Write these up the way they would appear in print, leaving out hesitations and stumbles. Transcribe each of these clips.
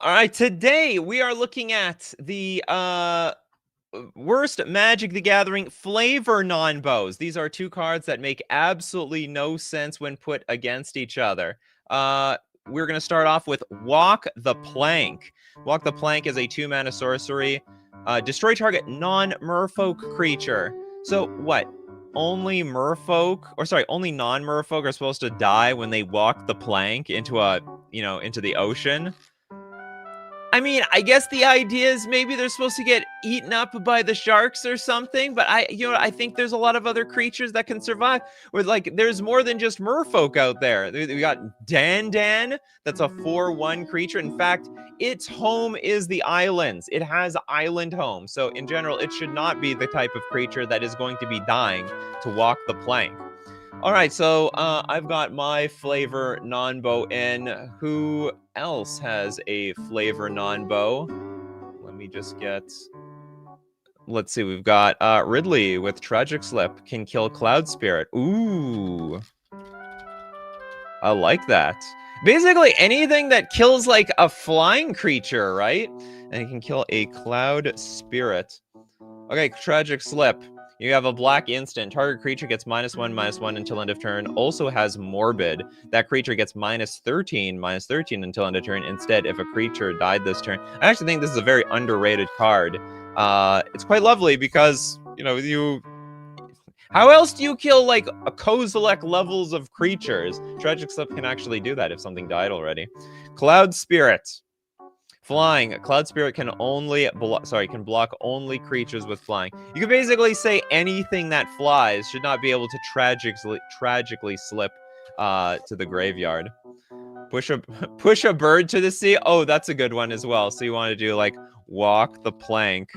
All right, today we are looking at the worst Magic the Gathering flavor non-bows. These are two cards that make absolutely no sense when put against each other. We're going to start off with Walk the Plank. Walk the Plank is a 2-mana sorcery. Destroy target non-merfolk creature. So what? Only merfolk, or sorry, only non-merfolk are supposed to die when they walk the plank into into the ocean. I mean, I guess the idea is maybe they're supposed to get eaten up by the sharks or something, but I think there's a lot of other creatures that can survive. With like, there's more than just merfolk out there. We got Dan, that's a 4/1 creature. In fact, its home is the islands. It has island home. So in general, it should not be the type of creature that is going to be dying to walk the plank. All right, so I've got my flavor non-bow in. Who else has a flavor non-bow? Let me just get... Let's see, we've got Ridley with Tragic Slip. Can kill Cloud Spirit. Ooh. I like that. Basically, anything that kills, like, a flying creature, right? And it can kill a Cloud Spirit. Okay, Tragic Slip. You have a black instant. Target creature gets -1/-1 until end of turn. Also has Morbid. That creature gets -13 until end of turn. Instead, if a creature died this turn. I actually think this is a very underrated card. It's quite lovely because, how else do you kill, like, a Kozilek levels of creatures? Tragic Slip can actually do that if something died already. Cloud Spirit. Flying. Cloud Spirit can can block only creatures with flying. You can basically say anything that flies should not be able to tragically slip to the graveyard. Push a bird to the sea. Oh, that's a good one as well. So you want to do like walk the plank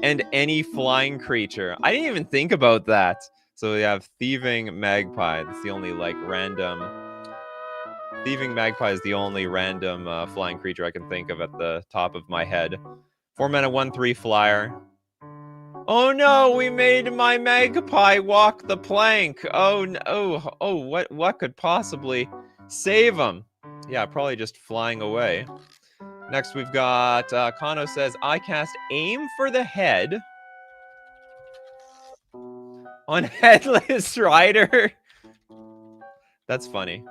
and any flying creature. I didn't even think about that. So we have Thieving Magpie. That's the only like random... Thieving Magpie is the only random flying creature I can think of at the top of my head. 4-mana 1/3 flyer. Oh no, we made my Magpie walk the plank. Oh no. Oh, what could possibly save him? Yeah, probably just flying away. Next we've got Kano says, I cast Aim for the Head on Headless Rider. That's funny.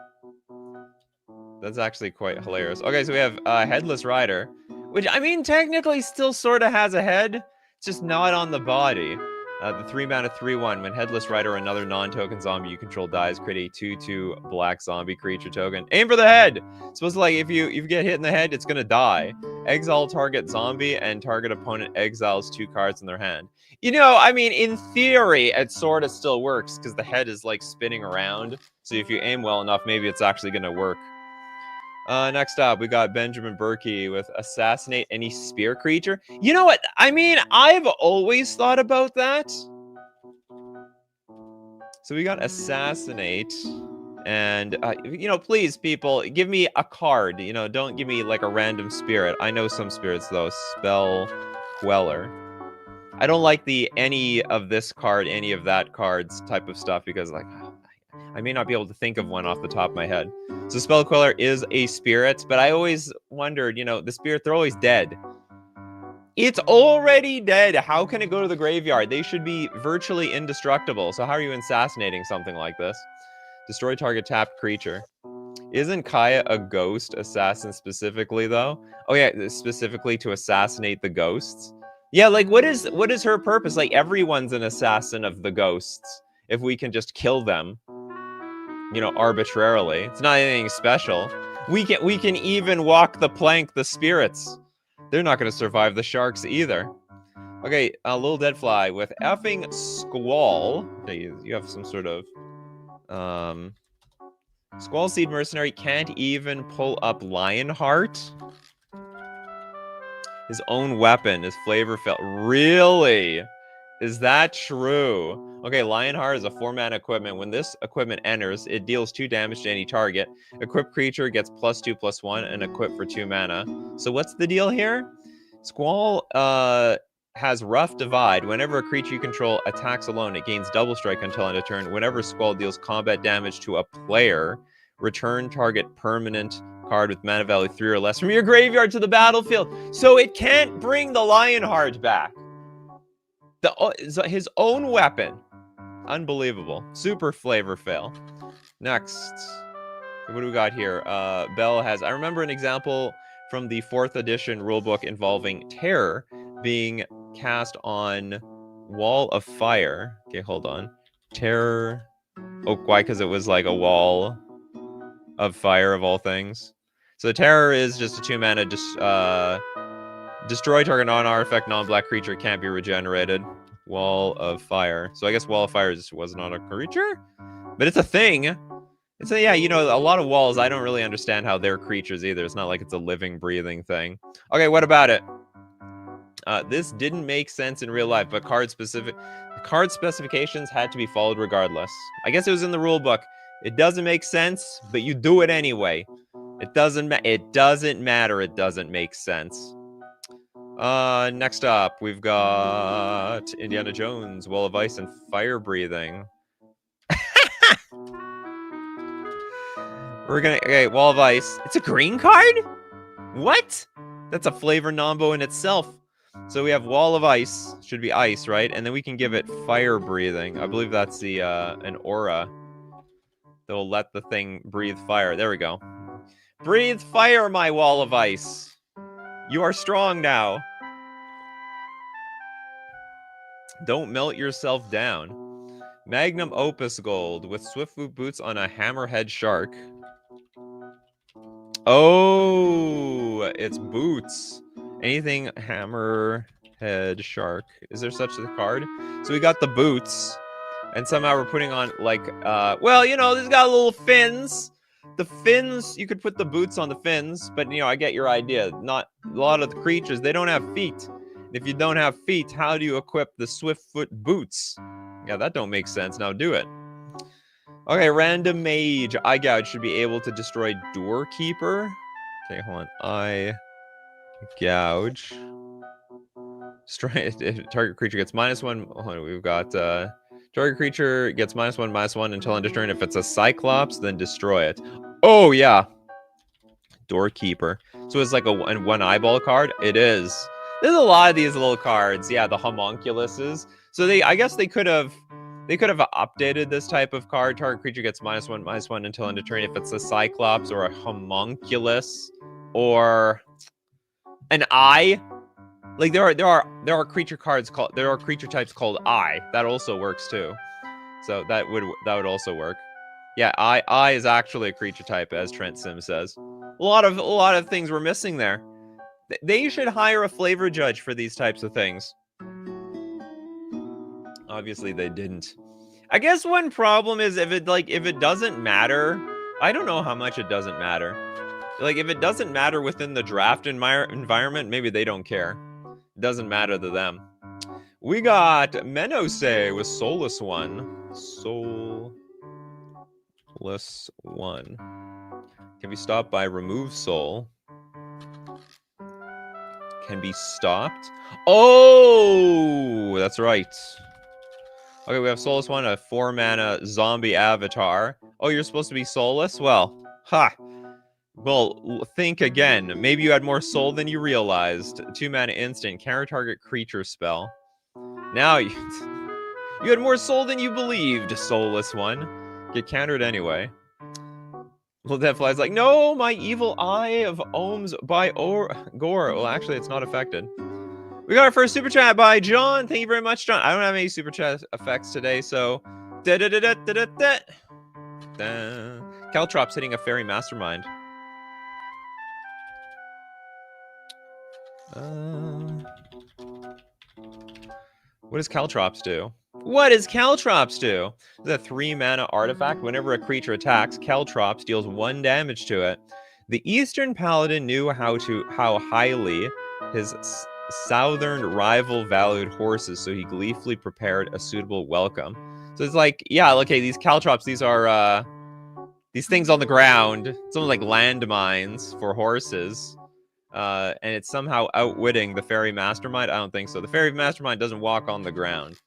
That's actually quite hilarious. Okay, so we have Headless Rider, which, I mean, technically still sort of has a head. It's just not on the body. The 3-mana 3/1. When Headless Rider or another non-token zombie you control dies, create a 2/2 black zombie creature token. Aim for the head! It's supposed to, like, if you get hit in the head, it's gonna die. Exile target zombie, and target opponent exiles 2 cards in their hand. I mean, in theory, it sort of still works, because the head is, like, spinning around. So if you aim well enough, maybe it's actually gonna work. Next up, we got Benjamin Berkey with Assassinate Any Spear Creature. You know what? I mean, I've always thought about that. So we got Assassinate. And, please, people, give me a card. Don't give me, like, a random spirit. I know some spirits, though. Spell Queller. I don't like the any of this card, any of that cards type of stuff because, like, I may not be able to think of one off the top of my head. So Spell Queller is a spirit, but I always wondered, the spirit, they're always dead. It's already dead. How can it go to the graveyard? They should be virtually indestructible. So how are you assassinating something like this? Destroy target tapped creature. Isn't Kaya a ghost assassin specifically, though? Oh, yeah, specifically to assassinate the ghosts? Yeah, like, what is her purpose? Like, everyone's an assassin of the ghosts if we can just kill them. Arbitrarily. It's not anything special. We can even walk the plank, the spirits. They're not going to survive the sharks either. Okay, a Little Dead Fly with effing Squall. You have some sort of... Squall Seed Mercenary can't even pull up Lionheart. His own weapon, his flavor felt... Really? Is that true? Okay, Lionheart is a 4-mana equipment. When this equipment enters, it deals 2 damage to any target. Equipped creature gets +2/+1 and equipped for 2 mana. So what's the deal here? Squall has Rough Divide. Whenever a creature you control attacks alone, it gains double strike until end of turn. Whenever Squall deals combat damage to a player, return target permanent card with mana value 3 or less from your graveyard to the battlefield. So it can't bring the Lionheart back. His own weapon. Unbelievable. Super flavor fail. Next. What do we got here? Bell has... I remember an example from the 4th edition rulebook involving Terror being cast on Wall of Fire. Okay, hold on. Terror... Oh, why? Because it was like a wall of fire of all things. So Terror is just a 2-mana destroy target non-artifact, non-black creature, can't be regenerated. Wall of Fire. So I guess Wall of Fire was not a creature? But it's a thing. It's a, yeah, you know, a lot of walls, I don't really understand how they're creatures either. It's not like it's a living, breathing thing. Okay, what about it? This didn't make sense in real life, but card specifications had to be followed regardless. I guess it was in the rule book. It doesn't make sense, but you do it anyway. It doesn't matter. It doesn't make sense. Next up, we've got Indiana Jones, Wall of Ice, and Fire Breathing. Okay, Wall of Ice. It's a green card? What? That's a flavor Nombo in itself. So we have Wall of Ice, should be ice, right? And then we can give it Fire Breathing. I believe that's the an aura that will let the thing breathe fire. There we go. Breathe fire, my Wall of Ice. You are strong now. Don't melt yourself down. Magnum Opus Gold with Swiftfoot Boots on a Hammerhead Shark. Oh, it's boots. Anything Hammerhead Shark. Is there such a card? So we got the boots. And somehow we're putting on, like, well, you know, this got little fins. The fins, you could put the boots on the fins, but, you know, I get your idea. Not a lot of the creatures, they don't have feet. If you don't have feet, how do you equip the Swiftfoot boots? Yeah, that don't make sense. Now do it. Okay, Random Mage. Eye Gouge should be able to destroy Doorkeeper. Okay, hold on. Eye Gouge. Target creature gets -1. Hold on, we've got target creature gets -1/-1 until end of turn. If it's a Cyclops, then destroy it. Oh yeah. Doorkeeper. So it's like a one eyeball card. It is. There's a lot of these little cards. Yeah, the homunculuses. So I guess they could have updated this type of card. Target creature gets -1/-1 until end of turn if it's a Cyclops or a homunculus or an eye. Like there are creature types called eye. That also works too. So that would also work. Yeah, eye is actually a creature type, as Trent Sim says. A lot of things we're missing there. They should hire a flavor judge for these types of things. Obviously they didn't. I guess one problem is if it doesn't matter. I don't know how much it doesn't matter. Like if it doesn't matter within the draft environment, maybe they don't care. It doesn't matter to them. We got Menose with Soulless One. Soulless One. Can be stopped by Remove Soul. Can be stopped. Oh, that's right. Okay, we have Soulless One, a 4-mana zombie avatar. Oh, you're supposed to be soulless? Well, ha. Well, think again. Maybe you had more soul than you realized. 2-mana instant, counter target creature spell. Now you had more soul than you believed, Soulless One. Get countered anyway. Well, Deathfly's like, no, my evil eye of ohms by Gore. Well, actually, it's not affected. We got our first super chat by John. Thank you very much, John. I don't have any super chat effects today, so Caltrops hitting a fairy mastermind. What does Caltrops do? What does Caltrops do? It's a 3-mana artifact. Whenever a creature attacks, Caltrops deals 1 damage to it. The Eastern Paladin knew how highly his southern rival valued horses, so he gleefully prepared a suitable welcome. So it's like, yeah, okay, these Caltrops, these are these things on the ground, something like landmines for horses. And it's somehow outwitting the Fairy Mastermind. I don't think so. The Fairy Mastermind doesn't walk on the ground.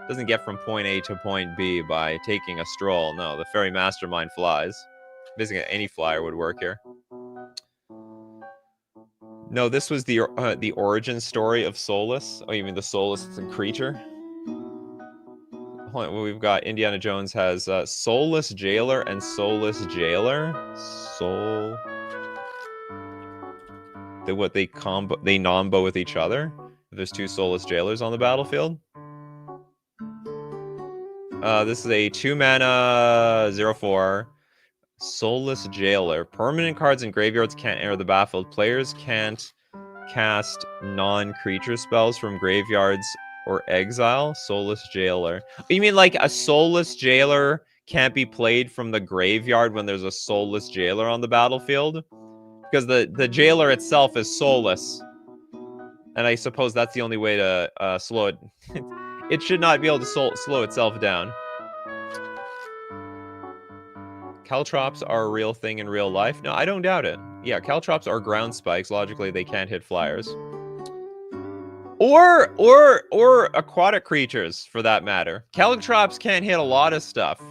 Doesn't get from point A to point B by taking a stroll. No, the Fairy Mastermind flies. Basically, any flyer would work here. No, this was the origin story of Soulless. Oh, you mean the Soulless creature? Hold on, well, we've got Indiana Jones has Soulless Jailer and Soulless Jailer. Soul. They nombo with each other. There's two Soulless Jailers on the battlefield. This is a 2-mana 0/4 Soulless Jailer. Permanent cards in graveyards can't enter the battlefield. Players can't cast non-creature spells from graveyards or exile. Soulless Jailer. You mean like a Soulless Jailer can't be played from the graveyard when there's a Soulless Jailer on the battlefield? Because the Jailer itself is soulless. And I suppose that's the only way to slow it. It should not be able to slow itself down. Caltrops are a real thing in real life. No, I don't doubt it. Yeah, caltrops are ground spikes. Logically, they can't hit flyers. Or aquatic creatures, for that matter. Caltrops can't hit a lot of stuff.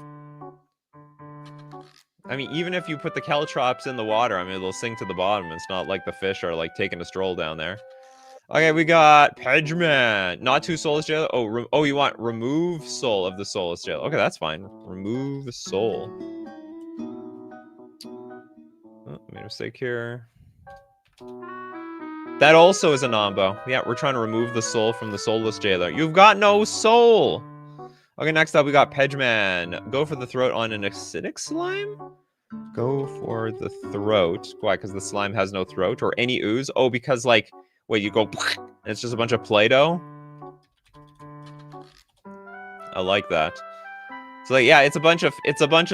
I mean, even if you put the caltrops in the water, I mean, they'll sink to the bottom. It's not like the fish are, like, taking a stroll down there. Okay, we got Pedgeman. Not two Soulless Jail. Oh, you want remove soul of the Soulless Jail. Okay, that's fine. Remove soul. Oh, made a mistake here. That also is a Nombo. Yeah, we're trying to remove the soul from the Soulless Jailer. You've got no soul! Okay, next up we got Pedgeman. Go for the throat on an acidic slime? Go for the throat. Why, because the slime has no throat? Or any ooze? Oh, because, like, wait, you go... and it's just a bunch of Play-Doh? I like that. So, like, yeah, it's a bunch of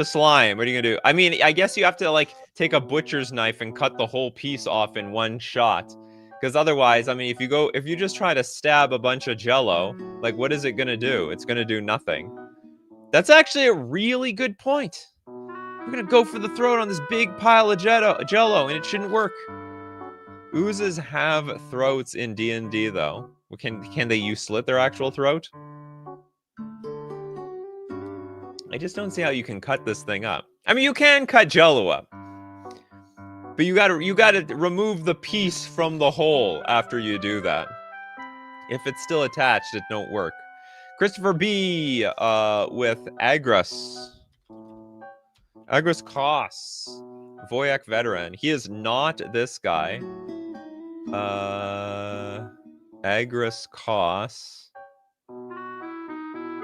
slime. What are you gonna do? I mean, I guess you have to, like, take a butcher's knife and cut the whole piece off in one shot. Because otherwise, I mean, if you just try to stab a bunch of Jello, like, what is it gonna do? It's gonna do nothing. That's actually a really good point. We're gonna go for the throat on this big pile of Jello, and it shouldn't work. Oozes have throats in D&D, though. Can they slit their actual throat? I just don't see how you can cut this thing up. I mean, you can cut Jello up. But you gotta remove the piece from the hole after you do that. If it's still attached, it don't work. Christopher B. With Agras. Agras Koss. Voyak Veteran. He is not this guy. Agras Koss.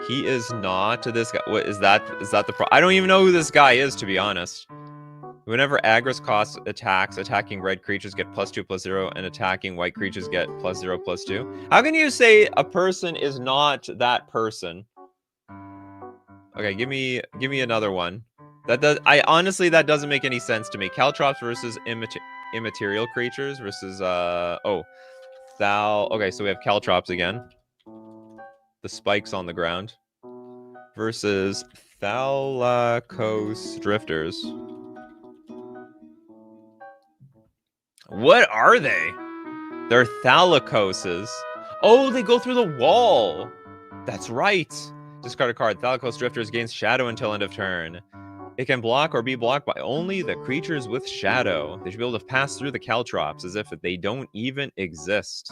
He is not this guy. What is that? Is that the pro? I don't even know who this guy is, to be honest. Whenever Agras Koss attacks, attacking red creatures get +2/+0, and attacking white creatures get +0/+2. How can you say a person is not that person? Okay, give me another one. That doesn't make any sense to me. Caltrops versus immaterial creatures versus okay, so we have Caltrops again. The spikes on the ground versus Thalakos Drifters. What are they? They're Thalakoses. Oh, they go through the wall. That's right. Discard a card. Thalakos Drifters gains shadow until end of turn. It can block or be blocked by only the creatures with shadow. They should be able to pass through the Caltrops as if they don't even exist.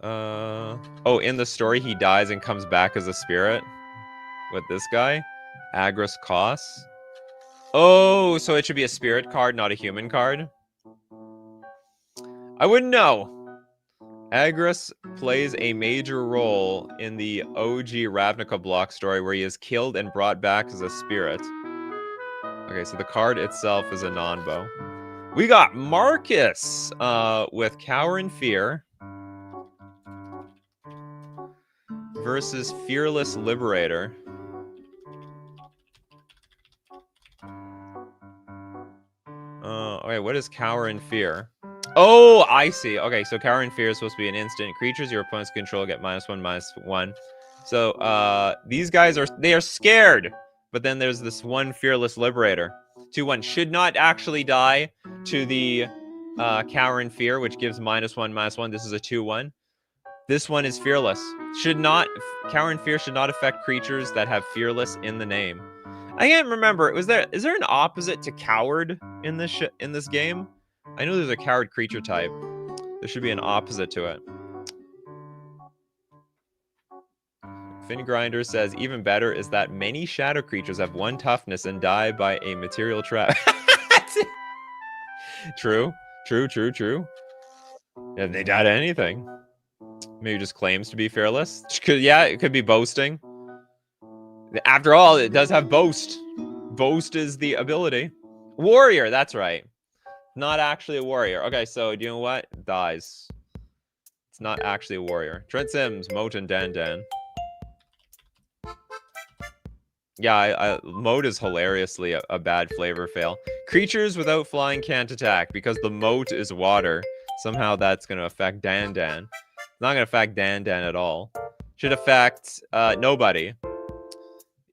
Oh, in the story, he dies and comes back as a spirit. With this guy? Agras Koss. Oh, so it should be a spirit card, not a human card? I wouldn't know. Agras plays a major role in the OG Ravnica block story where he is killed and brought back as a spirit. Okay, so the card itself is a Nonbo. We got Marcus with Cower and Fear versus Fearless Liberator. Okay, what is Cower and Fear? Oh, I see. Okay, so Cower and Fear is supposed to be an instant. Creatures your opponents control get -1/-1. So, these guys are scared. But then there's this one Fearless Liberator. 2/1 should not actually die to the Cower and Fear, which gives -1/-1. This is a 2/1. This one is Fearless. Cower and Fear should not affect creatures that have Fearless in the name. I can't remember. Is there an opposite to Coward in this game? I know there's a coward creature type. There should be an opposite to it. Fin Grinder says, even better is that many shadow creatures have 1 toughness and die by a material trap. True. If they die to anything. Maybe just claims to be fearless. Yeah, it could be boasting. After all, it does have boast. Boast is the ability. Warrior, that's right. Not actually a warrior. Okay, so do you know what? Dies. It's not actually a warrior. Trent Sims, Moat and Dan. Yeah, Moat is hilariously a bad flavor fail. Creatures without flying can't attack because the moat is water. Somehow that's going to affect Dan. It's not going to affect Dan at all. Should affect nobody.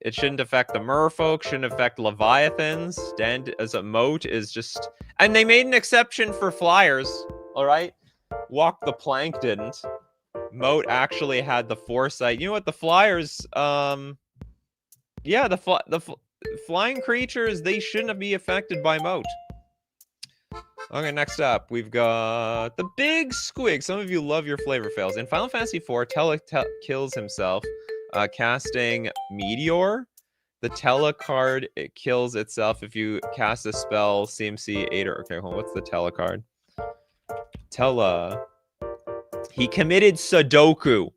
It shouldn't affect the merfolk, shouldn't affect leviathans. Dan as a moat is just... And they made an exception for flyers, all right? Walk the Plank didn't. Moat actually had the foresight. You know what? The flyers... Yeah, the flying creatures, they shouldn't be affected by moat. Okay, next up, we've got the Big Squig. Some of you love your flavor fails. In Final Fantasy IV, Tele kills himself, casting Meteor. The Tele card, it kills itself if you cast a spell, CMC 8 or... Okay, hold on, what's the Tele card? Tele. He committed Sudoku.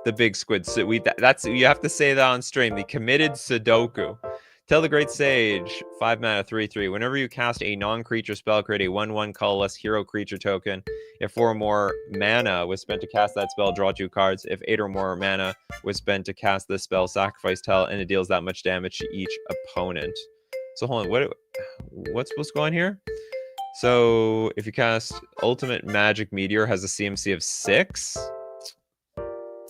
The Big Squid. So that's you have to say that on stream. The committed Sudoku. Tell the Great Sage, 5 mana, 3/3. Whenever you cast a non-creature spell, create a 1/1 colorless hero creature token. If 4 or more mana was spent to cast that spell, draw 2 cards. If 8 or more mana was spent to cast this spell, sacrifice Tell, and it deals that much damage to each opponent. So hold on, what's supposed to go on here? So if you cast Ultimate Magic Meteor, has a CMC of 6.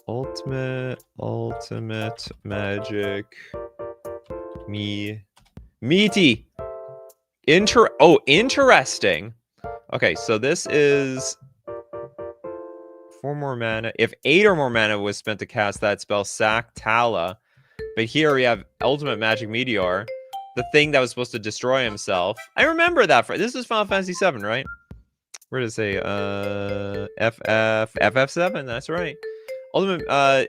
Ultimate Magic Meaty. Interesting. Okay, so this is 4 more mana. If 8 or more mana was spent to cast that spell, sack Tala. But here we have Ultimate Magic Meteor, the thing that was supposed to destroy himself. I remember that. This is Final Fantasy VII, right? Where does it say? FF7, that's right. Ultimate,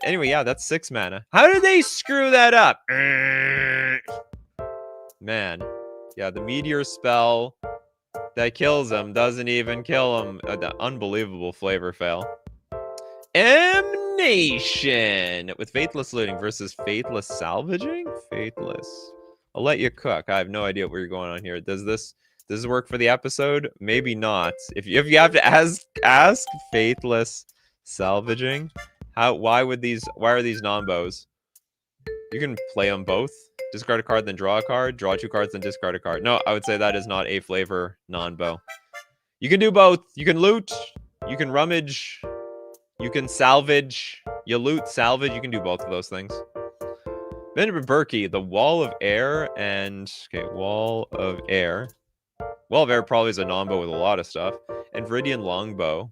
anyway, yeah, that's 6 mana. How did they screw that up? Man. Yeah, the meteor spell that kills him doesn't even kill him. The unbelievable flavor fail. Emanation with Faithless Looting versus Faithless Salvaging? Faithless. I'll let you cook. I have no idea where you're going on here. Does this work for the episode? Maybe not. If you have to ask Faithless Salvaging. Why are these Nonbos? You can play them both. Discard a card, then draw a card. Draw 2 cards, then discard a card. No, I would say that is not a flavor Nonbo. You can do both. You can loot. You can rummage. You can salvage. You loot, salvage. You can do both of those things. Benjamin Berkey, the Wall of Air and... Okay, Wall of Air. Wall of Air probably is a Nonbo with a lot of stuff. And Viridian Longbow.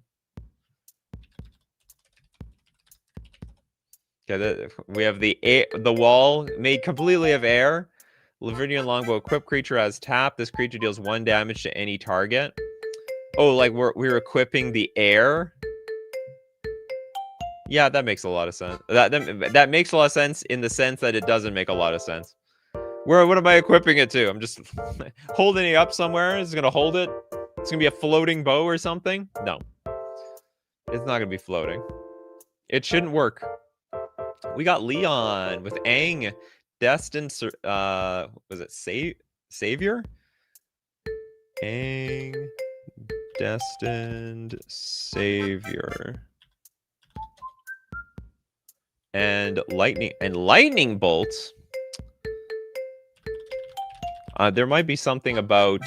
Okay, we have the wall made completely of air. Viridian Longbow, equipped creature has tap. This creature deals 1 damage to any target. Oh, like we're equipping the air. Yeah, that makes a lot of sense. That makes a lot of sense in the sense that it doesn't make a lot of sense. What am I equipping it to? I'm just holding it up somewhere. Is it gonna hold it? It's gonna be a floating bow or something? No, it's not gonna be floating. It shouldn't work. We got Leon with Aang, Destined, was it Savior? Aang, Destined Savior. And Lightning Bolts. There might be something about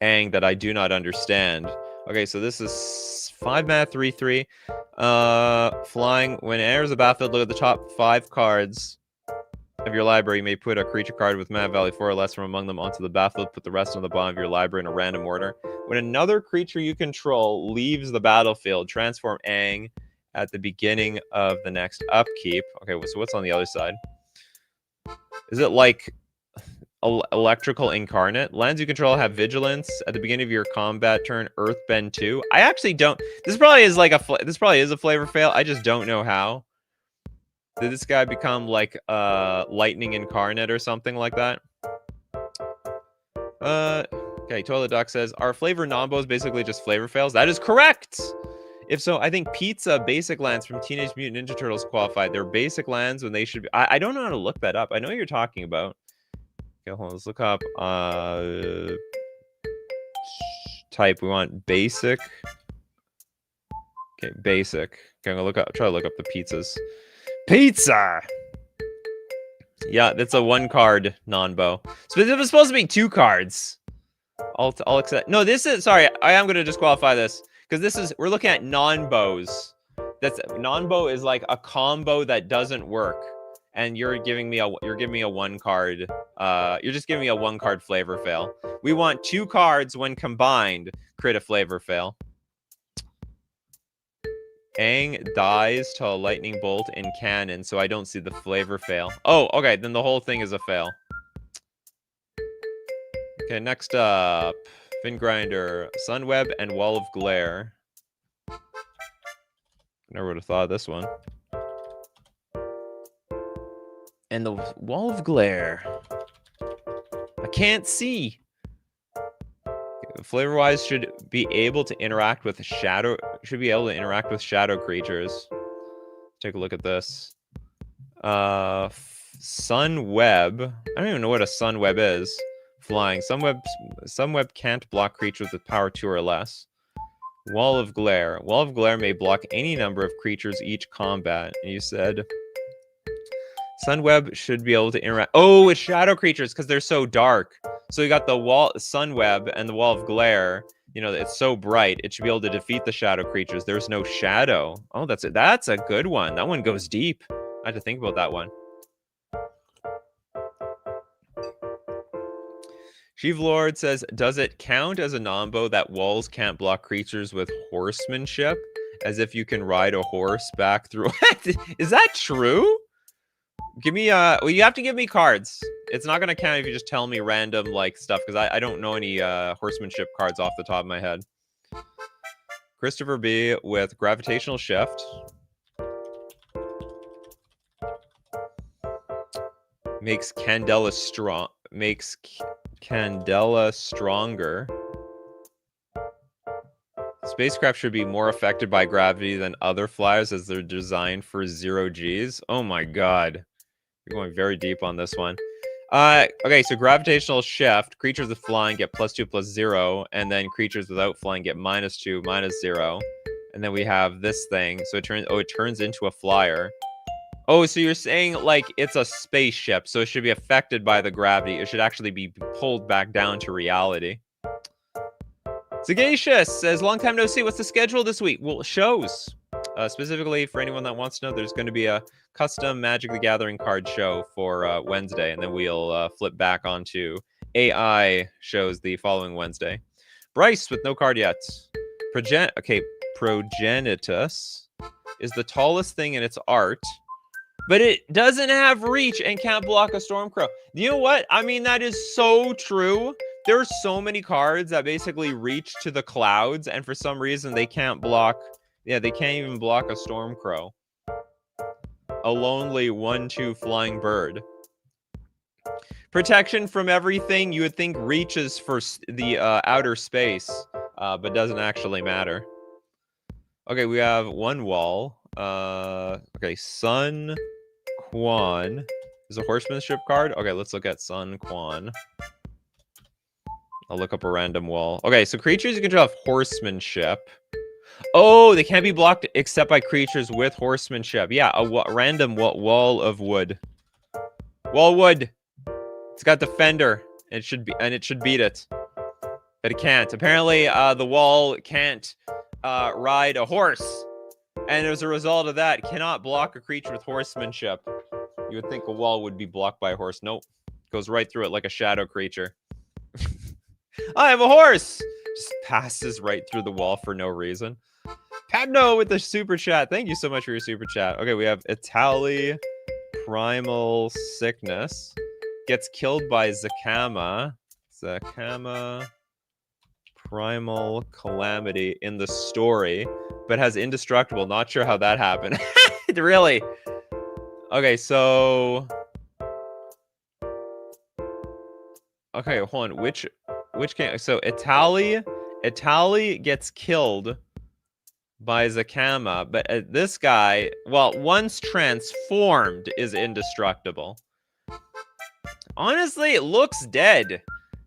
Aang that I do not understand. Okay, so this is 5 mana, 3/3. Flying. When it enters the battlefield, look at the top 5 cards of your library. You may put a creature card with mana value 4 or less from among them onto the battlefield. Put the rest on the bottom of your library in a random order. When another creature you control leaves the battlefield, transform Aang at the beginning of the next upkeep. Okay, so what's on the other side? Is it like... Electrical Incarnate. Lands you control have Vigilance at the beginning of your combat turn. Earthbend 2. I actually don't. This probably is like this probably is a flavor fail. I just don't know how. Did this guy become like Lightning Incarnate or something like that? Okay, Toilet Doc says, are flavor Nonbos basically just flavor fails? That is correct! If so, I think Pizza basic lands from Teenage Mutant Ninja Turtles qualify. They're basic lands when they should be... I don't know how to look that up. I know what you're talking about. Okay, hold on. Let's look up... type. We want basic. Okay, basic. Okay, I'm gonna try to look up the pizzas. Pizza! Yeah, that's a 1-card Nonbo. So it was supposed to be 2 cards. I'll accept. No, this is... Sorry, I am going to disqualify this. Because this is... We're looking at Nonbos. Nonbo is like a combo that doesn't work. And you're giving me a 1-card... you're just giving me a 1-card flavor fail. We want 2 cards when combined. Crit a flavor fail. Aang dies to a lightning bolt in canon, so I don't see the flavor fail. Oh, okay, then the whole thing is a fail. Okay, next up. Fin Grinder, Sunweb, and Wall of Glare. Never would have thought of this one. And the Wall of Glare. I can't see. Flavor-wise, should be able to interact with shadow. Should be able to interact with shadow creatures. Take a look at this. Sunweb. I don't even know what a Sunweb is. Flying. Sunweb can't block creatures with power 2 or less. Wall of Glare. Wall of Glare may block any number of creatures each combat. And you said Sunweb should be able to interact. Oh, it's shadow creatures because they're so dark. So you got the Sunweb and the Wall of Glare. You know, it's so bright. It should be able to defeat the shadow creatures. There's no shadow. Oh, that's it. That's a good one. That one goes deep. I had to think about that one. Sheev Lord says, does it count as a Nonbo that walls can't block creatures with horsemanship? As if you can ride a horse back through... Is that true? Give me, well, you have to give me cards. It's not going to count if you just tell me random, like, stuff, because I don't know any horsemanship cards off the top of my head. Christopher B. with Gravitational Shift. Makes Candela strong. Makes Candela stronger. Spacecraft should be more affected by gravity than other flyers as they're designed for 0 Gs. Oh my god. You're going very deep on this one. Okay, so gravitational shift. Creatures with flying get +2/+0, and then creatures without flying get -2, -0. And then we have this thing. So it turns into a flyer. Oh, so you're saying like it's a spaceship, so it should be affected by the gravity. It should actually be pulled back down to reality. Sagacious says, long time no see. What's the schedule this week? Well, shows. Specifically, for anyone that wants to know, there's going to be a custom Magic the Gathering card show for Wednesday, and then we'll flip back onto AI shows the following Wednesday. Bryce with no card yet. Progenitus is the tallest thing in its art, but it doesn't have reach and can't block a Stormcrow. You know what? I mean, that is so true. There are so many cards that basically reach to the clouds, and for some reason they can't block. Yeah, they can't even block a Stormcrow. A lonely 1/2 flying bird. Protection from everything. You would think reaches for the outer space, but doesn't actually matter. Okay, we have one wall. Okay, Sun Quan is a horsemanship card. Okay, let's look at Sun Quan. I'll look up a random wall. Okay, so creatures you control have horsemanship. Oh, they can't be blocked except by creatures with horsemanship. Yeah, a random wall of wood. Wall wood. It's got defender. It should beat it, but it can't. Apparently, the wall can't ride a horse, and as a result of that, cannot block a creature with horsemanship. You would think a wall would be blocked by a horse. Nope, goes right through it like a shadow creature. I have a horse. Just passes right through the wall for no reason. Padno with the super chat. Thank you so much for your super chat. Okay, we have Itali Primal Sickness. gets killed by Zakama. Zakama Primal Calamity in the story, but has indestructible. Not sure how that happened. Really? Okay, so... Okay, hold on. Which game? So Itali gets killed by Zakama, but this guy, well, once transformed, is indestructible. Honestly, it looks dead.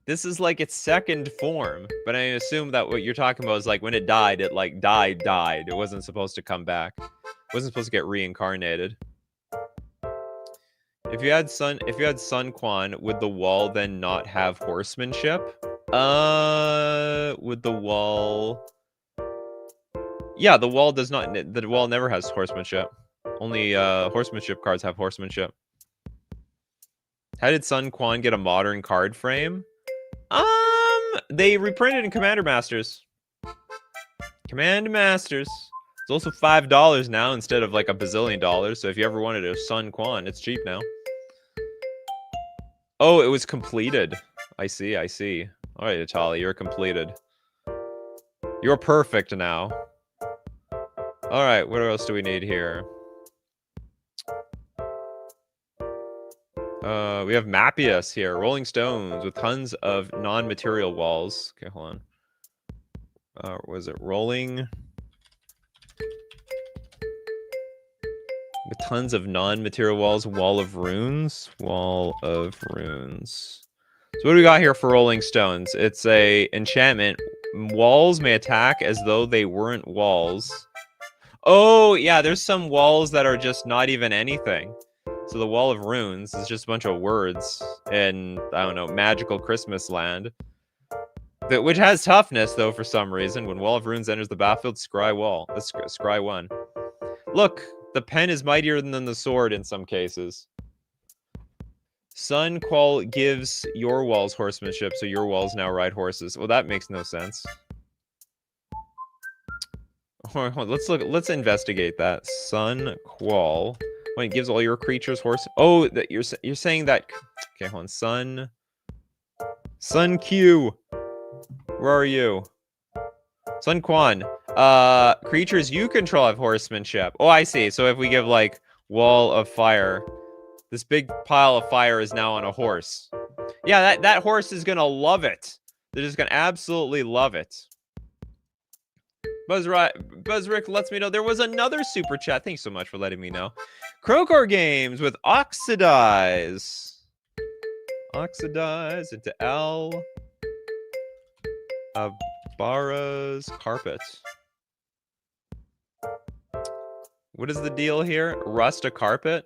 This is like its second form, but I assume that what you're talking about is like when it died, it like died. It wasn't supposed to come back. It wasn't supposed to get reincarnated. If you had Sun Quan, would the wall then not have horsemanship? Would the wall... Yeah, the wall does not. The wall never has horsemanship. Only horsemanship cards have horsemanship. How did Sun Quan get a modern card frame? They reprinted in Commander Masters. Commander Masters. It's also $5 now instead of like a bazillion dollars. So if you ever wanted a Sun Quan, it's cheap now. Oh, it was completed. I see. All right, Itali, you're completed. You're perfect now. All right, what else do we need here? We have Mappius here, Rolling Stones with tons of non-material walls. Okay, hold on. Was it Rolling? With tons of non-material walls, Wall of Runes. So what do we got here for Rolling Stones? It's a enchantment. Walls may attack as though they weren't walls. Oh, yeah, there's some walls that are just not even anything. So the Wall of Runes is just a bunch of words in, I don't know, magical Christmas land. Which has toughness, though, for some reason. When Wall of Runes enters the battlefield, scry 1. Look, the pen is mightier than the sword in some cases. Sun Qual gives your walls horsemanship, so your walls now ride horses. Well, that makes no sense. Hold on, let's investigate that. Sun Qual. When it gives all your creatures horse. Oh, that you're saying that. Okay, hold on. Sun Q. Where are you? Sun Quan. Creatures you control have horsemanship. Oh, I see. So if we give like Wall of Fire, this big pile of fire is now on a horse. Yeah, that horse is gonna love it. They're just gonna absolutely love it. Buzzrick lets me know there was another super chat. Thanks so much for letting me know. Crowcore Games with Oxidize. Oxidize into L. Barra's Carpet. What is the deal here? Rust a carpet?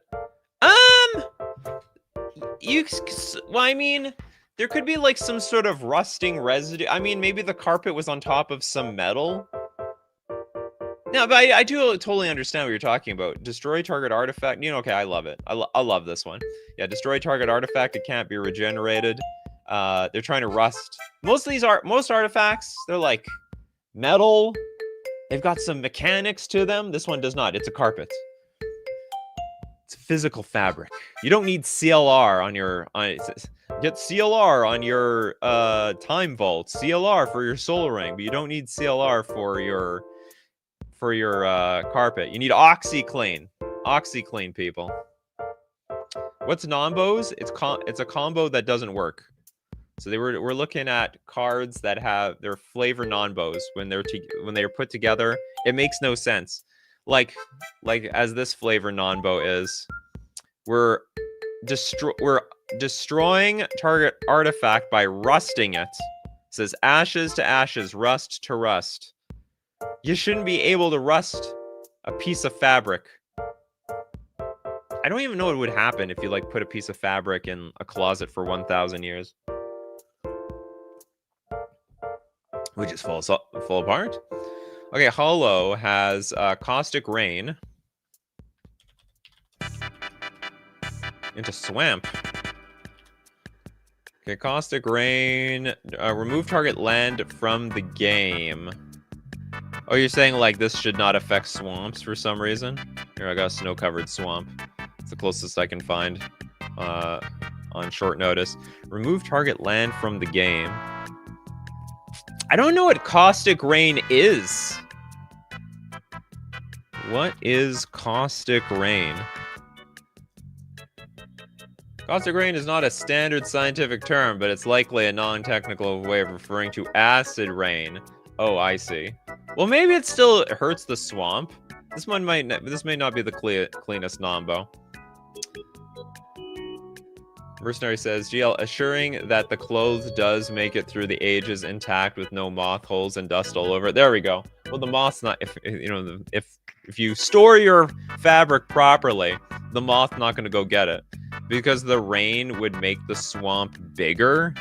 Well, I mean, there could be like some sort of rusting residue. I mean, maybe the carpet was on top of some metal. No, but I do totally understand what you're talking about. Destroy target artifact. You know, okay, I love it. I love this one. Yeah, destroy target artifact. It can't be regenerated. They're trying to rust. Most artifacts, they're like metal. They've got some mechanics to them. This one does not. It's a carpet. It's a physical fabric. You don't need CLR on your get CLR on your time vault. CLR for your soul ring, but you don't need CLR for your carpet. You need OxyClean. OxyClean, people. What's Nonbos? It's a combo that doesn't work. So we're looking at cards that have their flavor Nonbos when they're put together. It makes no sense. Like as this flavor Nonbo is, we're destroying target artifact by rusting it. It says ashes to ashes, rust to rust. You shouldn't be able to rust a piece of fabric. I don't even know what would happen if you like put a piece of fabric in a closet for 1,000 years. We just fall apart. Okay, Hollow has Caustic Rain into Swamp. Okay, Caustic Rain. Remove target land from the game. Oh, you're saying like this should not affect swamps for some reason? Here, I got a snow-covered swamp. It's the closest I can find. on short notice. Remove target land from the game. I don't know what Caustic Rain is. What is Caustic Rain? Caustic rain is not a standard scientific term, but it's likely a non-technical way of referring to acid rain. Oh, I see. Well, maybe it still hurts the swamp. This may not be the cleanest Nonbo. Mercenary says, GL, assuring that the clothes does make it through the ages intact with no moth holes and dust all over it. There we go. Well, the moth's not, if you store your fabric properly, the moth's not going to go get it. Because the rain would make the swamp bigger.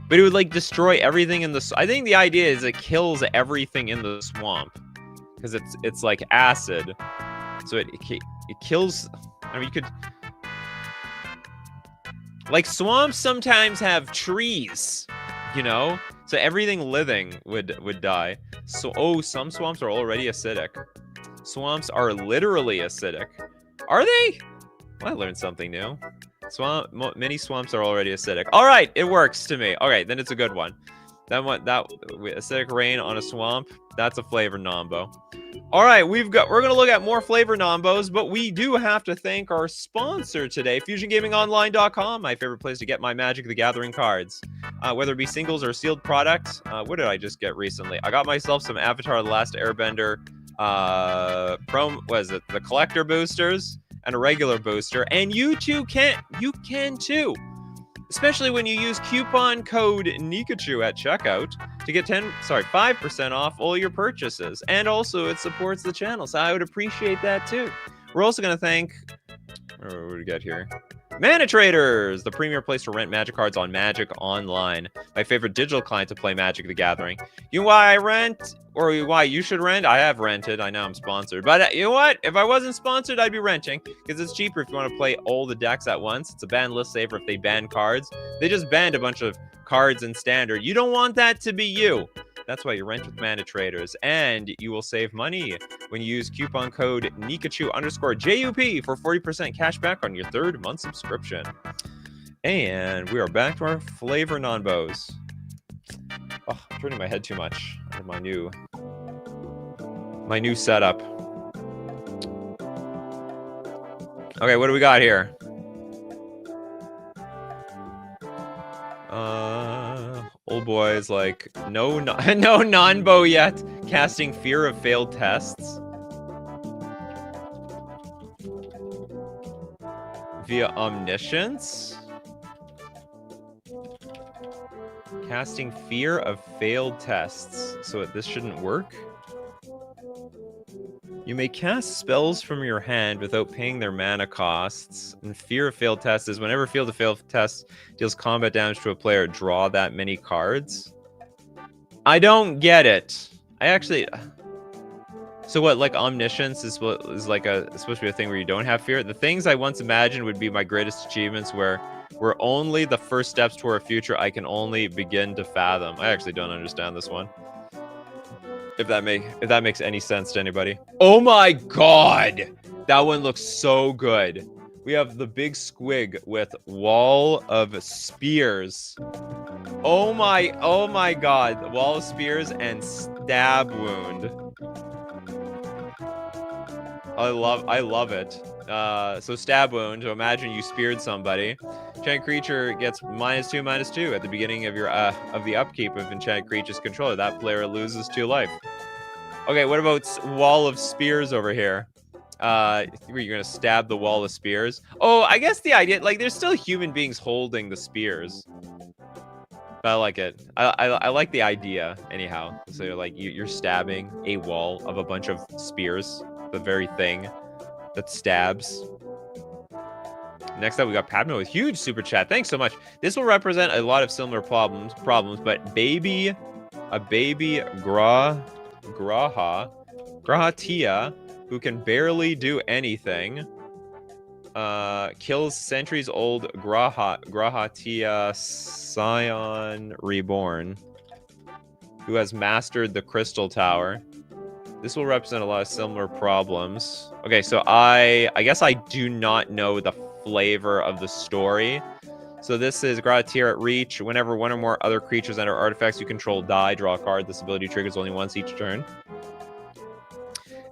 But it would, like, destroy everything in the... I think the idea is it kills everything in the swamp. Because it's like acid. So it kills... I mean, you could... Like, swamps sometimes have trees, you know? So everything living would die. So, some swamps are already acidic. Swamps are literally acidic. Are they? Well, I learned something new. Many swamps are already acidic. All right, it works to me. Okay, then it's a good one. That acidic rain on a swamp, that's a flavor Nonbo. All right, we're gonna look at more flavor Nonbos, but we do have to thank our sponsor today, FusionGamingOnline.com, my favorite place to get my Magic the Gathering cards. Whether it be singles or sealed products. What did I just get recently? I got myself some Avatar: The Last Airbender, the collector boosters and a regular booster, and you can too. Especially when you use coupon code Nikachu at checkout to get 5% off all your purchases. And also it supports the channel, so I would appreciate that too. We're also going to thank, what do we got here? Mana Traders, the premier place to rent Magic cards on Magic Online. My favorite digital client to play Magic the Gathering. You know why I rent, or why you should rent? I have rented. I know I'm sponsored. But you know what? If I wasn't sponsored, I'd be renting. Because it's cheaper if you want to play all the decks at once. It's a ban list saver if they ban cards. They just banned a bunch of cards in Standard. You don't want that to be you. That's why you rent with Mana Traders. And you will save money when you use coupon code Nikachu_JUP for 40% cash back on your 3rd month subscription. And we are back to our flavor Nonbos. Oh, I'm turning my head too much on my new setup. Okay, what do we got here? Old boy is like, no Nonbo yet. Casting fear of failed tests. Via omniscience. Casting fear of failed tests. So this shouldn't work. You may cast spells from your hand without paying their mana costs. And fear of failed tests is whenever field of failed tests deals combat damage to a player, draw that many cards. I don't get it. I actually... So what, like omniscience is like supposed to be a thing where you don't have fear? The things I once imagined would be my greatest achievements where only the first steps toward a future I can only begin to fathom. I actually don't understand this one. If that makes any sense to anybody. Oh my god! That one looks so good. We have the big squig with Wall of Spears. Oh my god. Wall of Spears and Stab Wound. I love it. So Stab Wound, so imagine you speared somebody. Enchanted creature gets -2/-2 at the beginning of your of the upkeep of enchanted creature's controller. That player loses 2 life. Okay, what about Wall of Spears over here? Were you gonna stab the Wall of Spears? Oh, I guess the idea, like, there's still human beings holding the spears. But I like it. I like the idea, anyhow. So you're stabbing a wall of a bunch of spears, the very thing that stabs. Next up, we got Padma with huge super chat. Thanks so much. This will represent a lot of similar problems, but a baby Grahatia, who can barely do anything, kills centuries-old Grahatia Scion Reborn, who has mastered the Crystal Tower. This will represent a lot of similar problems. Okay, so I guess I do not know the flavor of the story. So this is Gratia at reach. Whenever one or more other creatures and/or artifacts you control die, draw a card. This ability triggers only once each turn.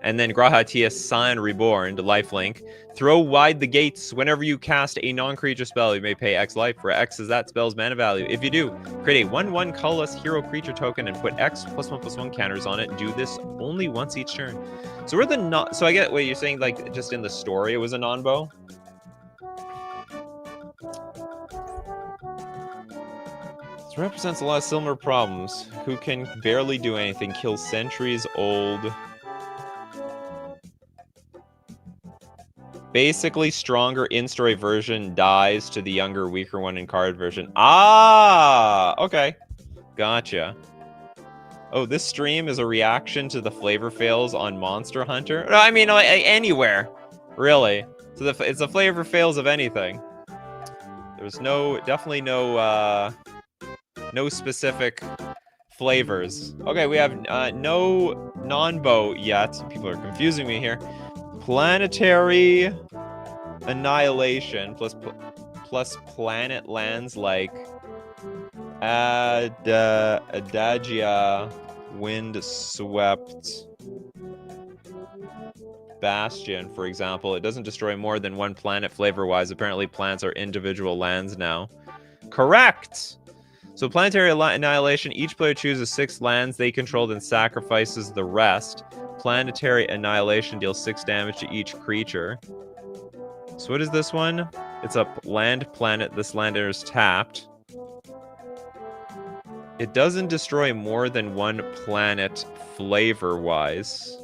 And then Grahatia Sign Reborn, lifelink. Throw wide the gates. Whenever you cast a non-creature spell, you may pay X life, where X is that spell's mana value. If you do, create a 1/1 colorless hero creature token and put X +1/+1 counters on it. And do this only once each turn. So we're the so I get what you're saying, like just in the story it was a non-bow. This represents a lot of similar problems. Who can barely do anything, kill centuries old. Basically, stronger in-story version dies to the younger, weaker one in card version. Ah, okay. Gotcha. Oh, this stream is a reaction to the flavor fails on Monster Hunter. No, I mean, anywhere, really. So it's the flavor fails of anything. There's definitely no specific flavors. Okay, we have no non-bow yet. People are confusing me here. Planetary Annihilation plus planet lands like Adagia, Windswept, Bastion, for example. It doesn't destroy more than one planet flavor-wise. Apparently, planets are individual lands now. Correct! So Planetary Annihilation, each player chooses 6 lands they control and sacrifices the rest. Planetary Annihilation deals 6 damage to each creature. So what is this one? It's a land planet. This land is tapped. It doesn't destroy more than one planet flavor-wise.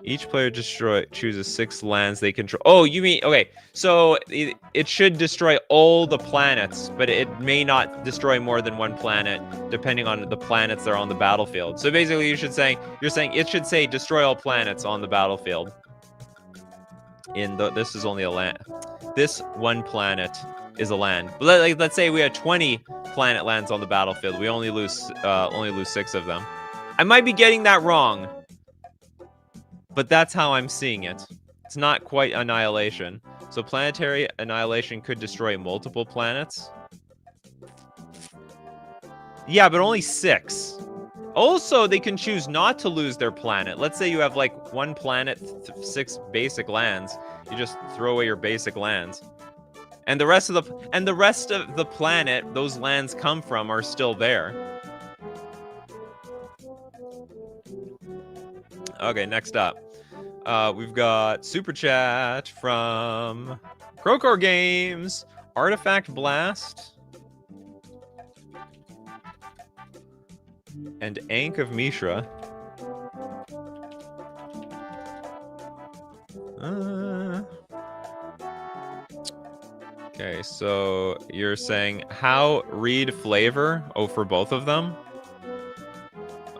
Each player chooses 6 lands they control. Oh, you mean, okay, so it should destroy all the planets, but it may not destroy more than one planet, depending on the planets that are on the battlefield. So basically, you're saying it should say destroy all planets on the battlefield. This is only a land. This one planet is a land. But let's say we had 20 planet lands on the battlefield. We only lose 6 of them. I might be getting that wrong, but that's how I'm seeing it. It's not quite Annihilation. So Planetary Annihilation could destroy multiple planets. Yeah, but only 6. Also, they can choose not to lose their planet. Let's say you have like 1 planet, 6 basic lands. You just throw away your basic lands. And the rest of the planet those lands come from are still there. Okay, next up. We've got Super Chat from Crowcore Games. Artifact Blast. And Ankh of Mishra. Okay, so you're saying how read flavor? Oh, for both of them?